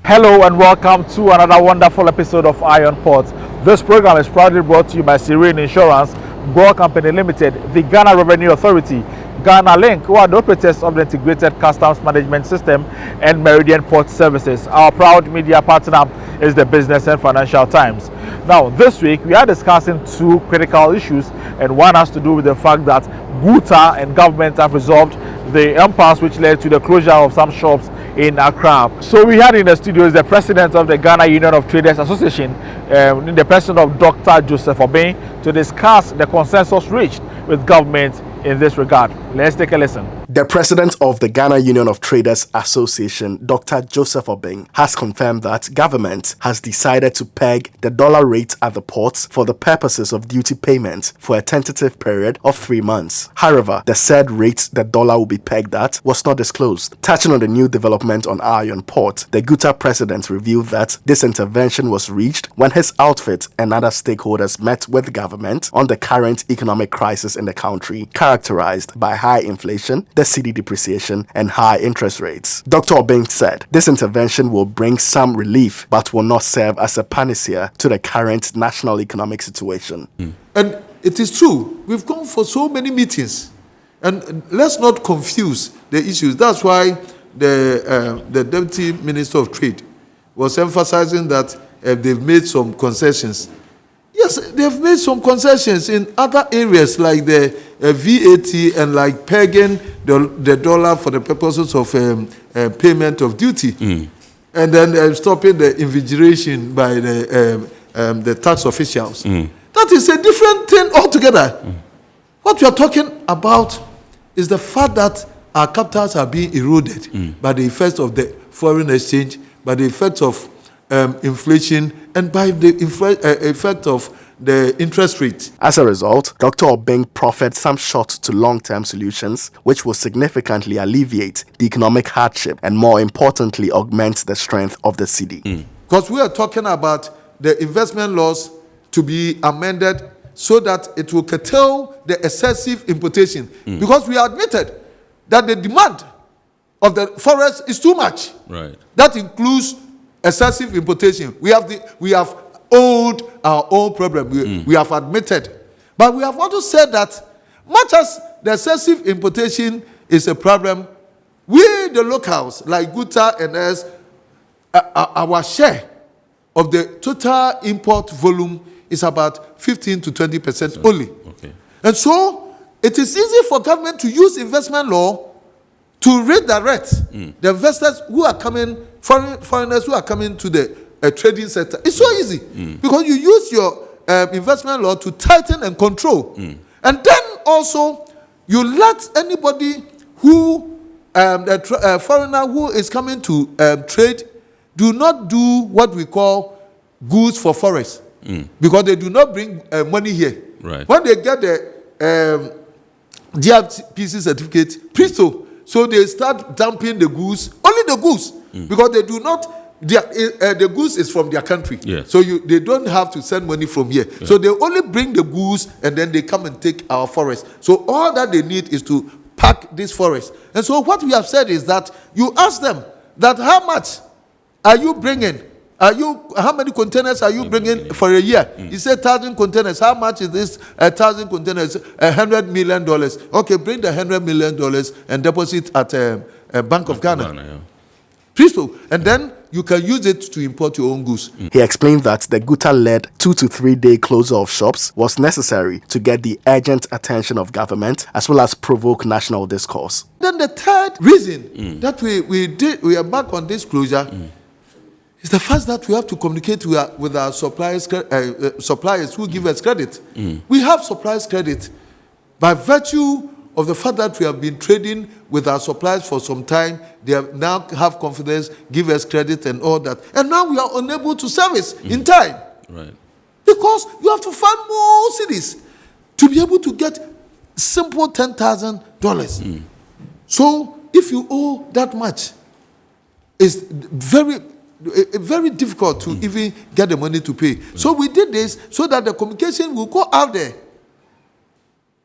Hello and welcome to another wonderful episode of Iron Port. This program is proudly brought to you by Serene Insurance, Goa Company Limited, the Ghana Revenue Authority, Ghana Link, who are the operators of the Integrated Customs Management System, and Meridian Port Services. Our proud media partner is the Business and Financial Times. Now, this week we are discussing two critical issues, and one has to do with the fact that GUTA and government have resolved the impasse which led to the closure of some shops in Accra. So we had in the studio is the president of the Ghana Union of Traders Association, in the person of Dr. Joseph Obeng, to discuss the consensus reached with government in this regard. Let's take a listen. The president of the Ghana Union of Traders Association, Dr. Joseph Obeng, has confirmed that government has decided to peg the dollar rate at the ports for the purposes of duty payment for a tentative period of 3 months. However, the said rate the dollar will be pegged at was not disclosed. Touching on the new development on Iron Port, the GUTA president revealed that this intervention was reached when his outfit and other stakeholders met with government on the current economic crisis in the country, characterized by high inflation, the cedi depreciation, and high interest rates. Dr. Obeng said this intervention will bring some relief but will not serve as a panacea to the current national economic situation. And it is true, we've gone for so many meetings, and let's not confuse the issues. That's why the Deputy Minister of Trade was emphasizing that they've made some concessions. Yes, they've made some concessions in other areas like the VAT and like pegging the dollar for the purposes of payment of duty, and then stopping the invigilation by the tax officials. That is a different thing altogether. What we are talking about is the fact that our capitals are being eroded by the effects of the foreign exchange, by the effects of inflation, and by the effect of the interest rate. As a result, Dr. Obeng proffered some short to long-term solutions which will significantly alleviate the economic hardship and, more importantly, augment the strength of the cedi. Because we are talking about the investment laws to be amended so that it will curtail the excessive importation. Because we admitted that the demand of the forest is too much. Right. That includes excessive importation. We have owned our own problem. We have admitted. But we have also said that much as the excessive importation is a problem, we, the locals, like GUTA and us, our share of the total import volume is about 15 to 20% only. Okay. And so it is easy for government to use investment law to redirect the investors who are coming, foreigners who are coming to the trading sector. It's so easy because you use your investment law to tighten and control. And then also you let anybody who, a foreigner who is coming to trade, do not do what we call goods for forest. Because they do not bring money here. Right. When they get the GPHA certificate, presto, so they start dumping the goods, only the goods, because they do not, the goods is from their country. Yes. So they don't have to send money from here. Yeah. So they only bring the goods and then they come and take our forest. So all that they need is to pack this forest. And so what we have said is that you ask them that how much are you bringing? How many containers are you bringing for a year? You say 1,000 containers. How much is this 1,000 containers? $100 million. Okay, bring the $100 million and deposit at a Bank of Ghana. Presto. And then you can use it to import your own goods. He explained that the GUTA-led 2 to 3 day closure of shops was necessary to get the urgent attention of government as well as provoke national discourse. Then the third reason that we embark on this closure is the fact that we have to communicate with our suppliers who give us credit. We have suppliers credit by virtue of the fact that we have been trading with our suppliers for some time. They now have confidence, give us credit and all that. And now we are unable to service in time. Right. Because you have to find more cities to be able to get simple $10,000. So if you owe that much, it's very difficult to even get the money to pay. So we did this so that the communication will go out there.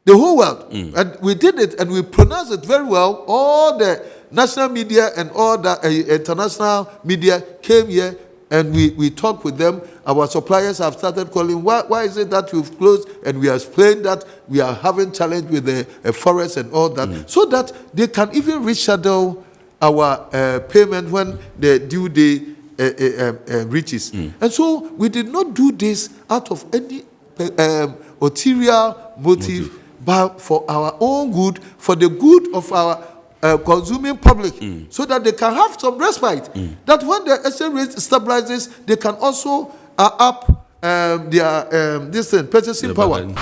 The whole world. And we did it and we pronounced it very well. All the national media and all that international media came here, and we talked with them. Our suppliers have started calling. Why is it that you've closed? And we explained that we are having challenge with the forest and all that, so that they can even reschedule our payment when the due day reaches. And so we did not do this out of any ulterior motive, but for our own good, for the good of our consuming public, so that they can have some respite. That when the exchange rate stabilizes, they can also up their purchasing power.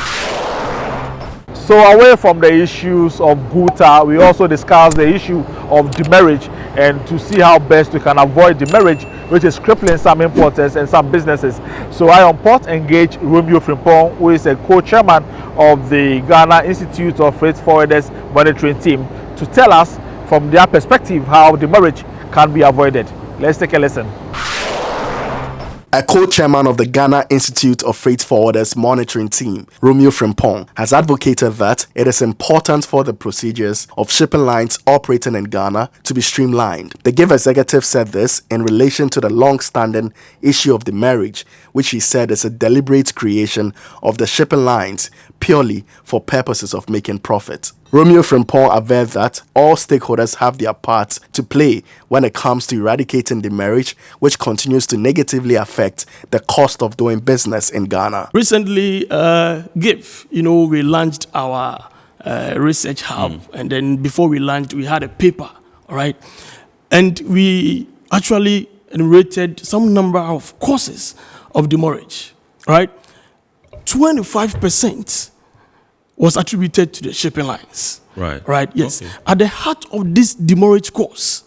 So away from the issues of GUTA, we also discussed the issue of demurrage, and to see how best we can avoid demurrage, which is crippling some importers and some businesses. So Iron Port engaged Romeo Frimpong, who is a co-chairman of the Ghana Institute of Freight Forwarders Monitoring Team, to tell us from their perspective how demurrage can be avoided. Let's take a listen. A co-chairman of the Ghana Institute of Freight Forwarders Monitoring Team, Romeo Frimpong, has advocated that it is important for the procedures of shipping lines operating in Ghana to be streamlined. The GIFF executive said this in relation to the long-standing issue of demurrage, which he said is a deliberate creation of the shipping lines purely for purposes of making profit. Romeo Frimpong averred that all stakeholders have their part to play when it comes to eradicating demurrage, which continues to negatively affect the cost of doing business in Ghana. Recently, GIFF, we launched our research hub, and then before we launched, we had a paper, all right? And we actually enumerated some number of causes of demurrage, right? 25% was attributed to the shipping lines. Right, yes. Okay. At the heart of this demurrage cause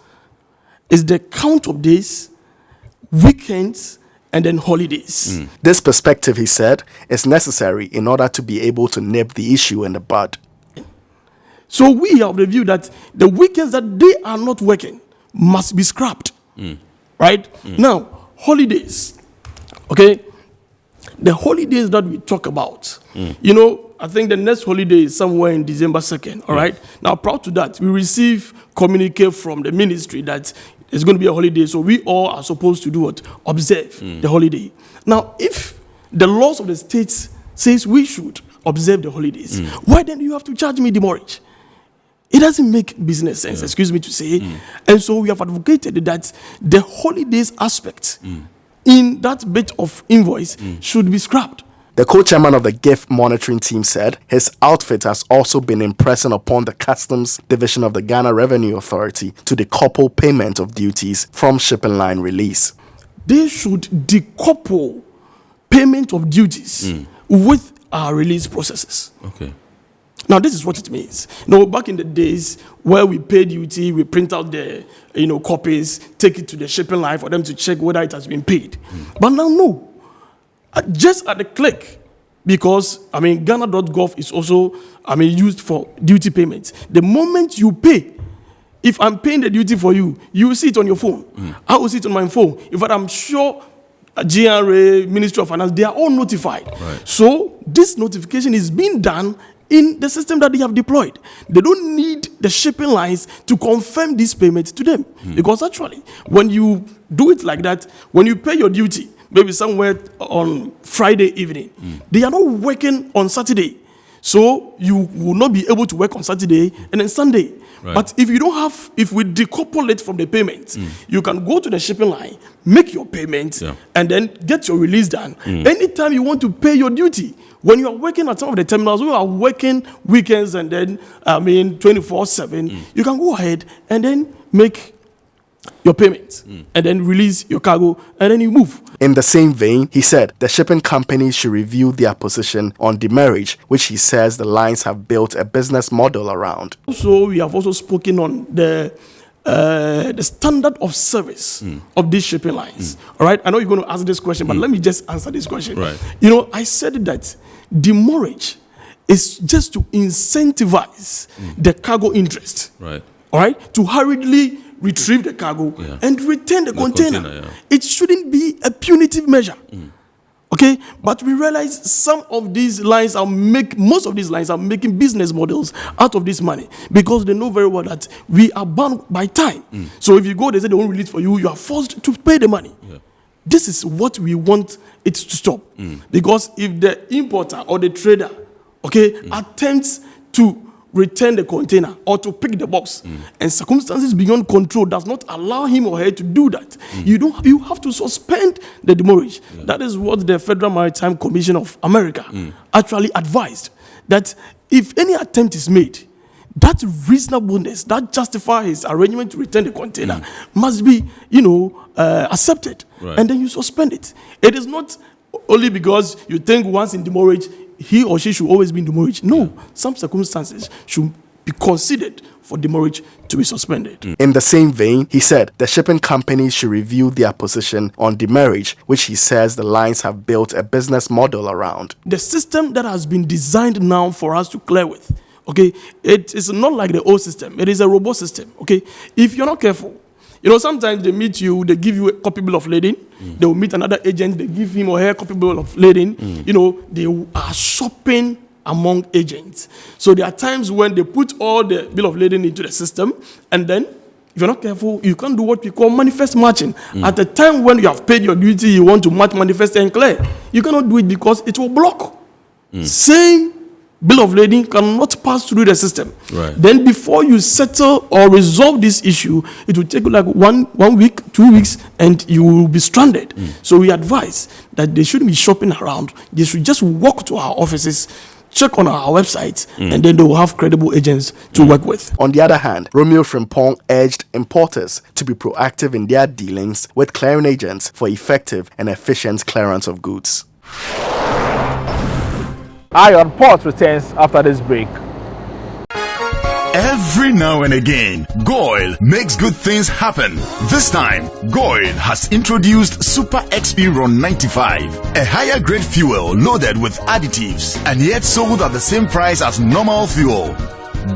is the count of days, weekends, and then holidays. This perspective, he said, is necessary in order to be able to nip the issue in the bud. So we have the view that the weekends that they are not working must be scrapped. Right? Now, holidays. Okay? The holidays that we talk about, I think the next holiday is somewhere in December 2nd, all right? Now, prior to that, we receive communique from the ministry that it's going to be a holiday, so we all are supposed to do what? Observe the holiday. Now, if the laws of the states says we should observe the holidays, why then do you have to charge me demurrage? It doesn't make business sense, excuse me to say. And so we have advocated that the holidays aspect in that bit of invoice should be scrapped. The co-chairman of the GIFF monitoring team said his outfit has also been impressing upon the Customs Division of the Ghana Revenue Authority to decouple payment of duties from shipping line release. They should decouple payment of duties with our release processes. Okay. Now, this is what it means. Back in the days where we pay duty, we print out the copies, take it to the shipping line for them to check whether it has been paid. But now, no. Just at the click, because, Ghana.gov is also, used for duty payments. The moment you pay, if I'm paying the duty for you, you will see it on your phone. I will see it on my phone. In fact, I'm sure GRA, Ministry of Finance, they are all notified. Right. So this notification is being done in the system that they have deployed. They don't need the shipping lines to confirm this payment to them. Because actually, when you do it like that, when you pay your duty, maybe somewhere on Friday evening, they are not working on Saturday. So you will not be able to work on Saturday and then Sunday. Right. But if we decouple it from the payment, you can go to the shipping line, make your payment, and then get your release done. Anytime you want to pay your duty, when you are working at some of the terminals, we are working weekends and then, 24/7, you can go ahead and then make your payment and then release your cargo and then you move. In the same vein, he said the shipping companies should review their position on demurrage, which he says the lines have built a business model around. So we have also spoken on the standard of service of these shipping lines. All right, I know you're going to ask this question, but let me just answer this question. Right. I said that demurrage is just to incentivize the cargo interest. Right. All right, to hurriedly retrieve the cargo and return the container. It shouldn't be a punitive measure. Okay, but we realize most of these lines are making business models out of this money because they know very well that we are bound by time. So if you go, they say they won't release for you, you are forced to pay the money. Yeah. This is what we want it to stop. Because if the importer or the trader, attempts to return the container or to pick the box, and circumstances beyond control does not allow him or her to do that, you have to suspend the demurrage. Yeah. That is what the Federal Maritime Commission of America actually advised, that if any attempt is made, that reasonableness that justifies his arrangement to return the container must be, accepted, right. And then you suspend it. It is not only because you think once in demurrage he or she should always be in demurrage. No, some circumstances should be considered for demurrage to be suspended. In the same vein, he said the shipping companies should review their position on demurrage, which he says the lines have built a business model around. The system that has been designed now for us to clear with, it is not like the old system. It is a robust system, If you're not careful, sometimes they meet you, they give you a copy bill of lading. They will meet another agent, they give him or her a copy bill of lading. They are shopping among agents. So there are times when they put all the bill of lading into the system, and then if you're not careful, you can do what we call manifest matching. At the time when you have paid your duty, you want to match, manifest, and clear. You cannot do it because it will block. Same bill of lading cannot pass through the system. Right. Then before you settle or resolve this issue, it will take like one week, 2 weeks, and you will be stranded. So we advise that they shouldn't be shopping around. They should just walk to our offices, check on our website, and then they will have credible agents to work with. On the other hand, Romeo Frimpong urged importers to be proactive in their dealings with clearing agents for effective and efficient clearance of goods. Iron Port returns after this break. Every now and again, Goil makes good things happen. This time, Goil has introduced Super XP Ron 95, a higher grade fuel loaded with additives and yet sold at the same price as normal fuel.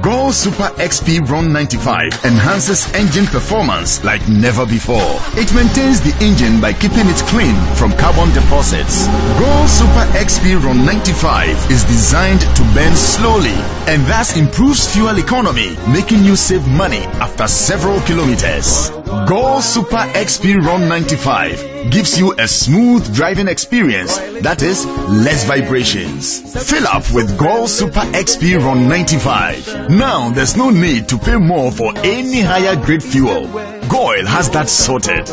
Goil Super XP Ron 95 enhances engine performance like never before. It maintains the engine by keeping it clean from carbon deposits. Goil Super XP Ron 95 is designed to burn slowly and thus improves fuel economy, making you save money after several kilometers. Goil Super XP Ron 95 gives you a smooth driving experience, that is, less vibrations. Fill up with Goil Super XP Ron 95. Now there's no need to pay more for any higher grade fuel. Goil has that sorted.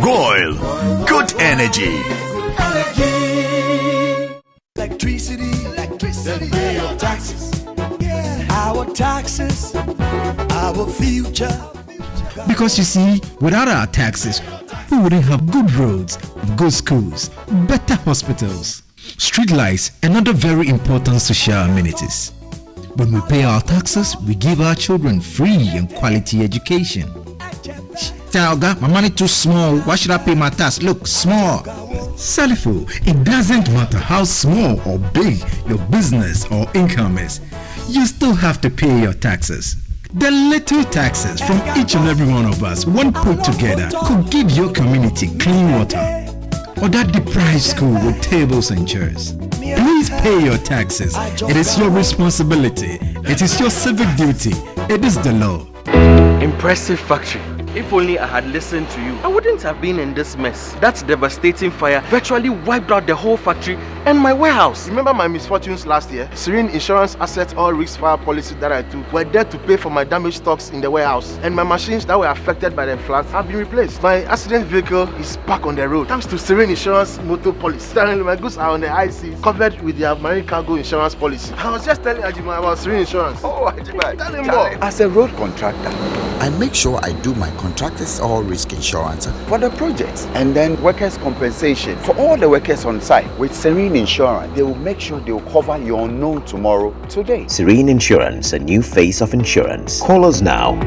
Goil, good energy. Electricity, pay your taxes. Our taxes, our future. Because you see, without our taxes, we wouldn't have good roads, good schools, better hospitals, street lights, and other very important social amenities. When we pay our taxes, we give our children free and quality education. Talga, my money too small. Why should I pay my tax? Look, small. Salifo, it doesn't matter how small or big your business or income is. You still have to pay your taxes. The little taxes from each and every one of us, when put together, could give your community clean water or that deprived school with tables and chairs. Please pay your taxes. It is your responsibility. It is your civic duty. It is the law. Impressive factory. If only I had listened to you, I wouldn't have been in this mess. That devastating fire virtually wiped out the whole factory and my warehouse. Remember my misfortunes last year? Serene Insurance Asset All Risk Fire policy that I took were there to pay for my damaged stocks in the warehouse, and my machines that were affected by the floods have been replaced. My accident vehicle is back on the road thanks to Serene Insurance Motor Policy. Currently, my goods are on the IC, covered with their marine cargo insurance policy. I was just telling Ajima about Serene Insurance. Oh, Ajima, tell him more. As a road contractor, I make sure I do my contractors all risk insurance for the project and then workers' compensation for all the workers on site. With Serene Insurance, they will make sure they will cover your unknown tomorrow today. Serene Insurance, a new face of insurance. Call us now.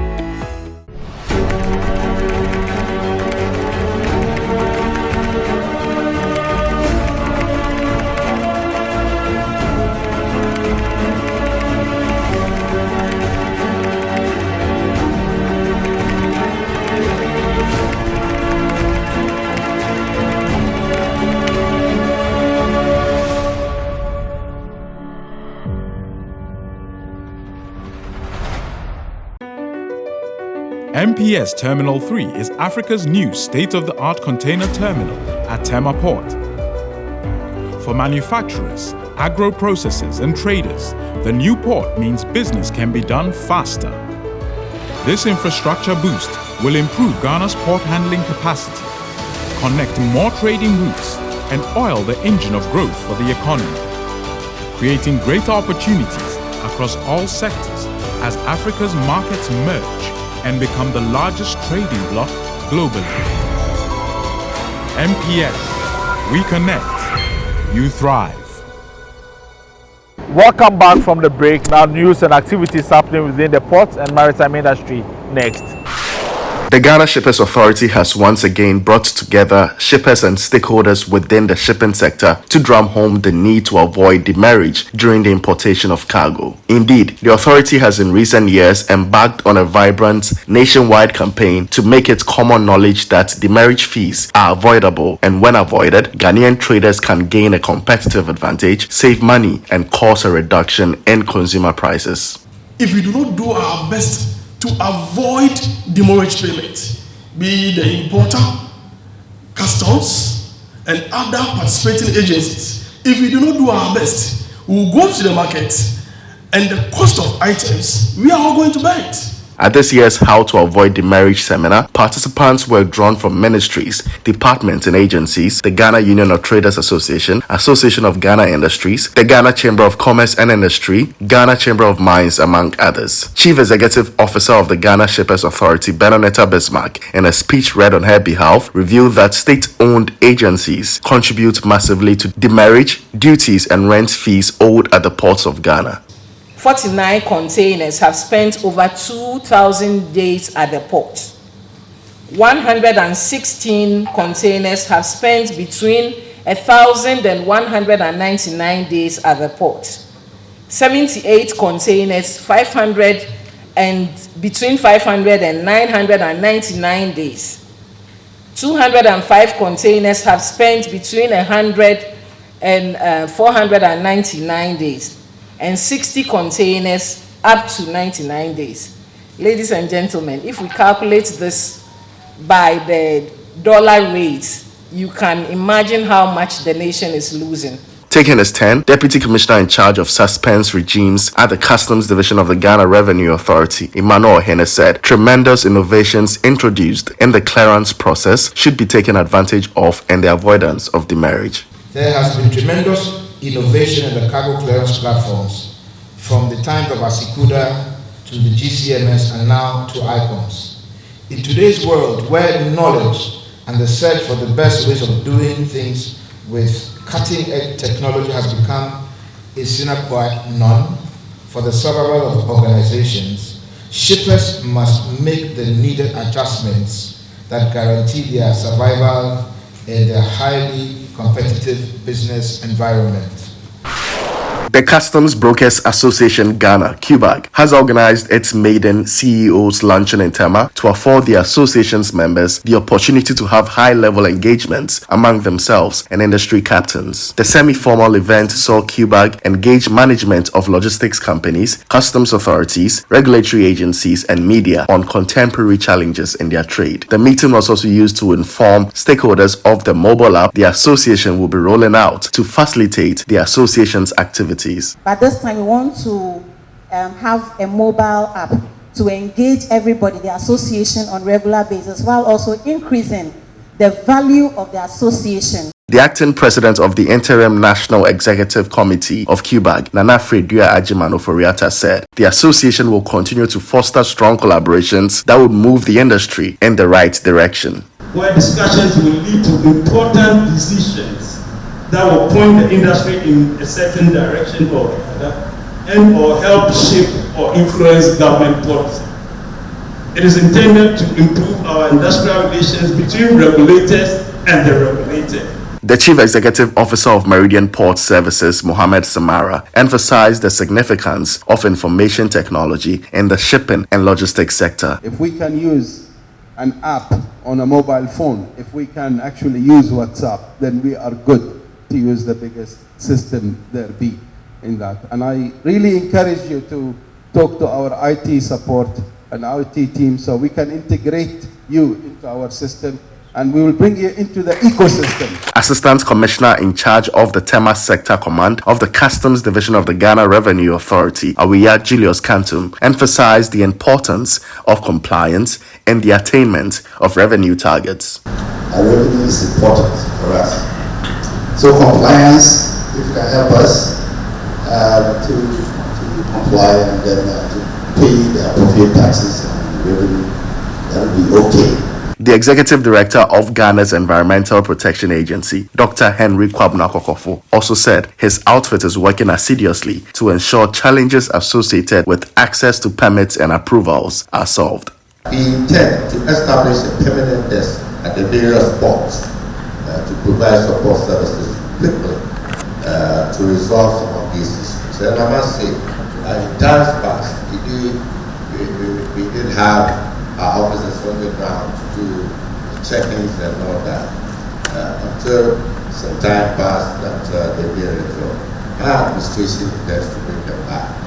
MPS Terminal 3 is Africa's new state-of-the-art container terminal at Tema Port. For manufacturers, agro-processors and traders, the new port means business can be done faster. This infrastructure boost will improve Ghana's port handling capacity, connect more trading routes, and oil the engine of growth for the economy, creating greater opportunities across all sectors as Africa's markets merge and become the largest trading bloc globally. MPS, we connect, you thrive. Welcome back from the break. Now news and activities happening within the port and maritime industry next. The Ghana Shippers Authority has once again brought together shippers and stakeholders within the shipping sector to drum home the need to avoid demurrage during the importation of cargo. Indeed, the authority has in recent years embarked on a vibrant nationwide campaign to make it common knowledge that demurrage fees are avoidable, and when avoided, Ghanaian traders can gain a competitive advantage, save money, and cause a reduction in consumer prices. If we do not do our best to avoid demurrage payment, be the importer, customs, and other participating agencies, if we do not do our best, we will go to the market and the cost of items, we are all going to bear it. At this year's How to Avoid Demurrage seminar, participants were drawn from ministries, departments and agencies, the Ghana Union of Traders Association, Association of Ghana Industries, the Ghana Chamber of Commerce and Industry, Ghana Chamber of Mines, among others. Chief Executive Officer of the Ghana Shippers Authority, Benonetta Bismarck, in a speech read on her behalf, revealed that state-owned agencies contribute massively to demurrage, duties and rent fees owed at the ports of Ghana. 49 containers have spent over 2,000 days at the port. 116 containers have spent between 1,000 and 199 days at the port. 78 containers, 500 and between 500 and 999 days. 205 containers have spent between 100 and 499 days. And 60 containers up to 99 days. Ladies and gentlemen, if we calculate this by the dollar rate, you can imagine how much the nation is losing. Taking his stand, Deputy Commissioner in charge of suspense regimes at the Customs Division of the Ghana Revenue Authority, Emmanuel Hene, said tremendous innovations introduced in the clearance process should be taken advantage of and the avoidance of demurrage. There has been tremendous innovation in the cargo clearance platforms from the times of Asikuda to the GCMS and now to ICOMS. In today's world, where knowledge and the search for the best ways of doing things with cutting-edge technology has become a sine qua non for the survival of organizations, shippers must make the needed adjustments that guarantee their survival in their highly competitive business environment. The Customs Brokers Association Ghana, CUBAG, has organized its maiden CEO's luncheon in Tema to afford the association's members the opportunity to have high-level engagements among themselves and industry captains. The semi-formal event saw CUBAG engage management of logistics companies, customs authorities, regulatory agencies, and media on contemporary challenges in their trade. The meeting was also used to inform stakeholders of the mobile app the association will be rolling out to facilitate the association's activities. But this time we want to have a mobile app to engage everybody, the association, on regular basis, while also increasing the value of the association. The acting president of the Interim National Executive Committee of CUBAG, Nana Fredua Ajimano Foriata, said the association will continue to foster strong collaborations that would move the industry in the right direction. Where discussions will lead to important decisions that will point the industry in a certain direction or another, and or help shape or influence government policy. It is intended to improve our industrial relations between regulators and the regulated. The Chief Executive Officer of Meridian Port Services, Mohammed Samara, emphasized the significance of information technology in the shipping and logistics sector. If we can use an app on a mobile phone, if we can actually use WhatsApp, then we are good to use the biggest system there be in that. And I really encourage you to talk to our IT support an IT team, so we can integrate you into our system and we will bring you into the ecosystem. Assistant Commissioner in charge of the Tema Sector Command of the Customs Division of the Ghana Revenue Authority, Awiya Julius Cantum, emphasized the importance of compliance and the attainment of revenue targets. Our revenue is important for us. So compliance, if you can help us to comply and then to pay the appropriate taxes and revenue, that will be okay. The Executive Director of Ghana's Environmental Protection Agency, Dr. Henry Kwabena Kokofo, also said his outfit is working assiduously to ensure challenges associated with access to permits and approvals are solved. We intend to establish a permanent desk at the various ports to provide support services quickly to resolve some of these issues. And I must say, in times past, we did have our officers on the ground to do check-ins and all that until some time passed that they did it. So my administration intends to bring them back.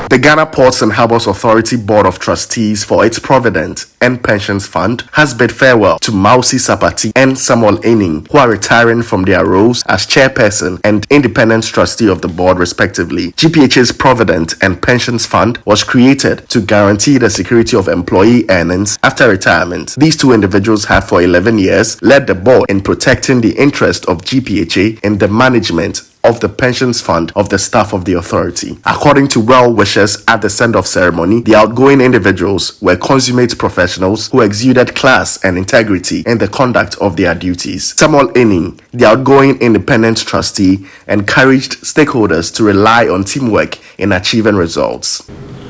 The Ghana Ports and Harbours Authority Board of Trustees for its Provident and Pensions Fund has bid farewell to Mawusi Sapati and Samuel Ening, who are retiring from their roles as Chairperson and Independent Trustee of the board respectively. GPHA's Provident and Pensions Fund was created to guarantee the security of employee earnings after retirement. These two individuals have for 11 years led the board in protecting the interest of GPHA in the management of the pensions fund of the staff of the authority. According to well-wishers at the send-off ceremony, the outgoing individuals were consummate professionals who exuded class and integrity in the conduct of their duties. Samuel Ening, the outgoing independent trustee, encouraged stakeholders to rely on teamwork in achieving results.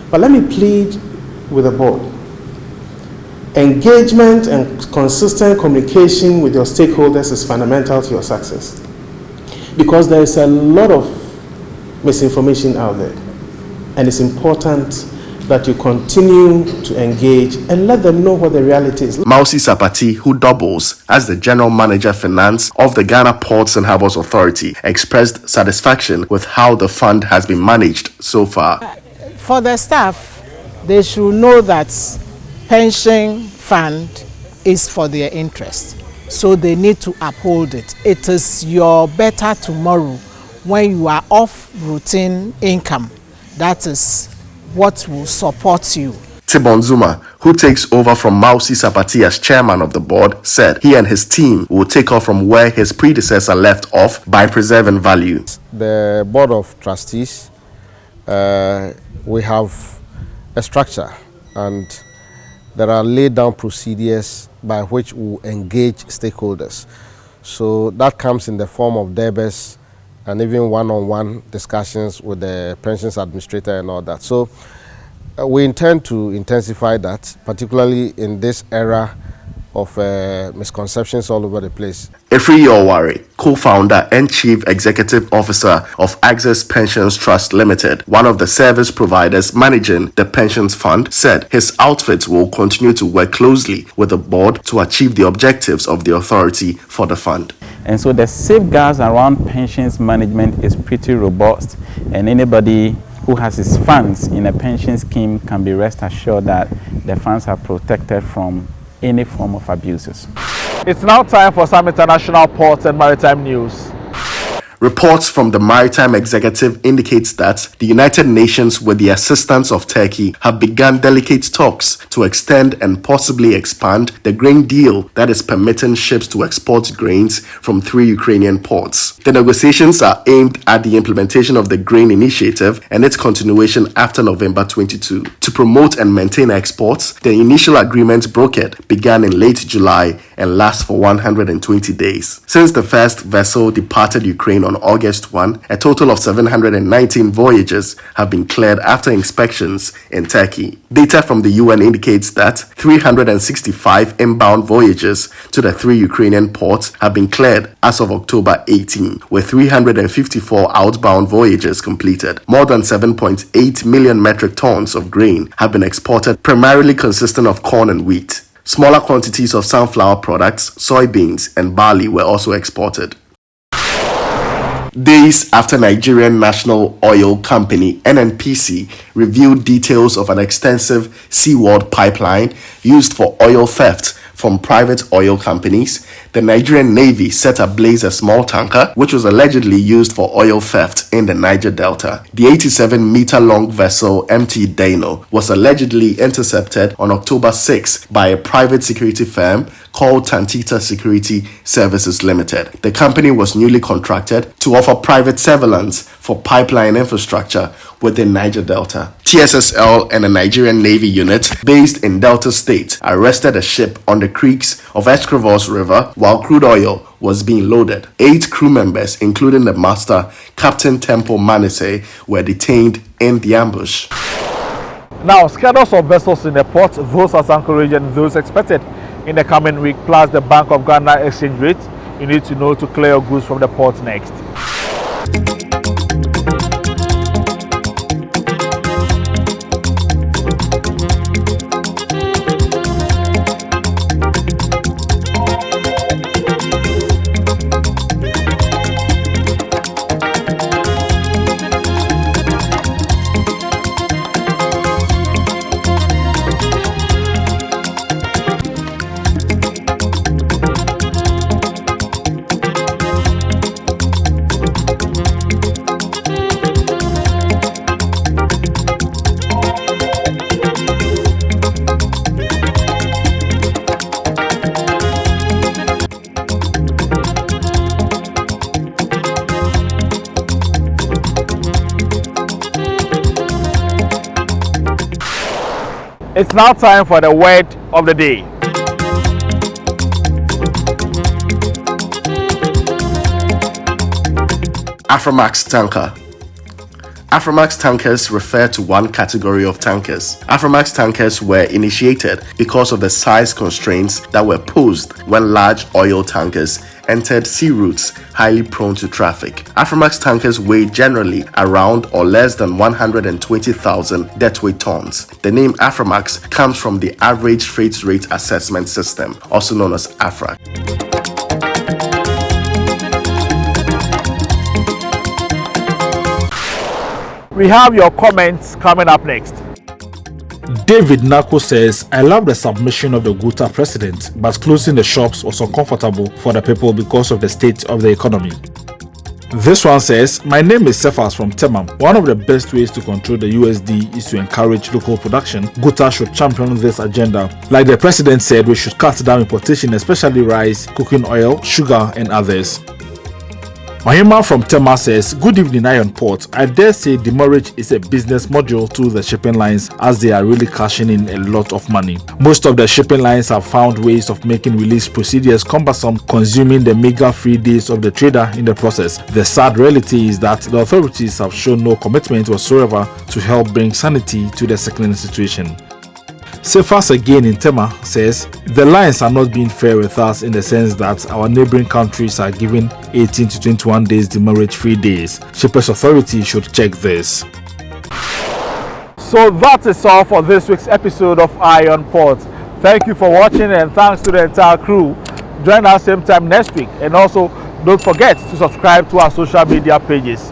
But let me plead with the board. Engagement and consistent communication with your stakeholders is fundamental to your success, because there is a lot of misinformation out there, and it's important that you continue to engage and let them know what the reality is. Mawusi Sapati, who doubles as the General Manager Finance of the Ghana Ports and Harbours Authority, expressed satisfaction with how the fund has been managed so far. For the staff, they should know that pension fund is for their interest. So they need to uphold it. It is your better tomorrow when you are off routine income. That is what will support you. Tibon Zuma, who takes over from Mawusi Sapati as chairman of the board, said he and his team will take off from where his predecessor left off by preserving value. The board of trustees, we have a structure and there are laid down procedures by which we will engage stakeholders. So that comes in the form of debates and even one-on-one discussions with the pensions administrator and all that. So we intend to intensify that, particularly in this era of misconceptions all over the place. Efri Yowari, co-founder and chief executive officer of Access Pensions Trust Limited, one of the service providers managing the pensions fund, said his outfit will continue to work closely with the board to achieve the objectives of the authority for the fund. And so the safeguards around pensions management is pretty robust, and anybody who has his funds in a pension scheme can be rest assured that the funds are protected from any form of abuses. It's now time for some international ports and maritime news. Reports from the Maritime Executive indicates that the United Nations, with the assistance of Turkey, have begun delicate talks to extend and possibly expand the grain deal that is permitting ships to export grains from 3 Ukrainian ports. The negotiations are aimed at the implementation of the Grain Initiative and its continuation after November 22. To promote and maintain exports, the initial agreement brokered began in late July and lasts for 120 days. Since the first vessel departed Ukraine on August 1, a total of 719 voyages have been cleared after inspections in Turkey. Data from the UN indicates that 365 inbound voyages to the 3 Ukrainian ports have been cleared as of October 18, with 354 outbound voyages completed. More than 7.8 million metric tons of grain have been exported, primarily consisting of corn and wheat. Smaller quantities of sunflower products, soybeans, and barley were also exported. days after Nigerian National Oil Company (NNPC) revealed details of an extensive seaward pipeline used for oil theft from private oil companies, the Nigerian Navy set ablaze a small tanker which was allegedly used for oil theft in the Niger Delta. The 87-meter-long vessel MT Dano was allegedly intercepted on October 6 by a private security firm called Tantita Security Services Limited. The company was newly contracted to offer private surveillance for pipeline infrastructure within Niger Delta. TSSL and a Nigerian Navy unit based in Delta State arrested a ship on the creeks of Escravos River while crude oil was being loaded. 8 crew members, including the master, Captain Tempo Manise, were detained in the ambush. Now, schedules of vessels in the port, those at anchorage and those expected in the coming week, plus the Bank of Ghana exchange rate, you need to know to clear your goods from the port next. It's now time for the word of the day. Aframax tanker. Aframax tankers refer to one category of tankers. Aframax tankers were initiated because of the size constraints that were posed when large oil tankers entered sea routes highly prone to traffic. Aframax tankers weigh generally around or less than 120,000 deadweight tons. The name Aframax comes from the Average Freight Rate Assessment System, also known as AFRA. We have your comments coming up next. David Nako says, I love the submission of the Guta president, but closing the shops was uncomfortable for the people because of the state of the economy. This one says, my name is Cephas from Tema. One of the best ways to control the USD is to encourage local production. Guta should champion this agenda. Like the president said, we should cut down importation, especially rice, cooking oil, sugar, and others. Mahima from Tema says, good evening Iron Port. I dare say demurrage is a business module to the shipping lines as they are really cashing in a lot of money. Most of the shipping lines have found ways of making release procedures cumbersome, consuming the meager free days of the trader in the process. The sad reality is that the authorities have shown no commitment whatsoever to help bring sanity to the sickening situation. Cephas again in Tema says, the lines are not being fair with us in the sense that our neighboring countries are giving 18 to 21 days demurrage free days. Shippers Authority should check this. So that is all for this week's episode of Iron Port. Thank you for watching and thanks to the entire crew. Join us same time next week, and also don't forget to subscribe to our social media pages.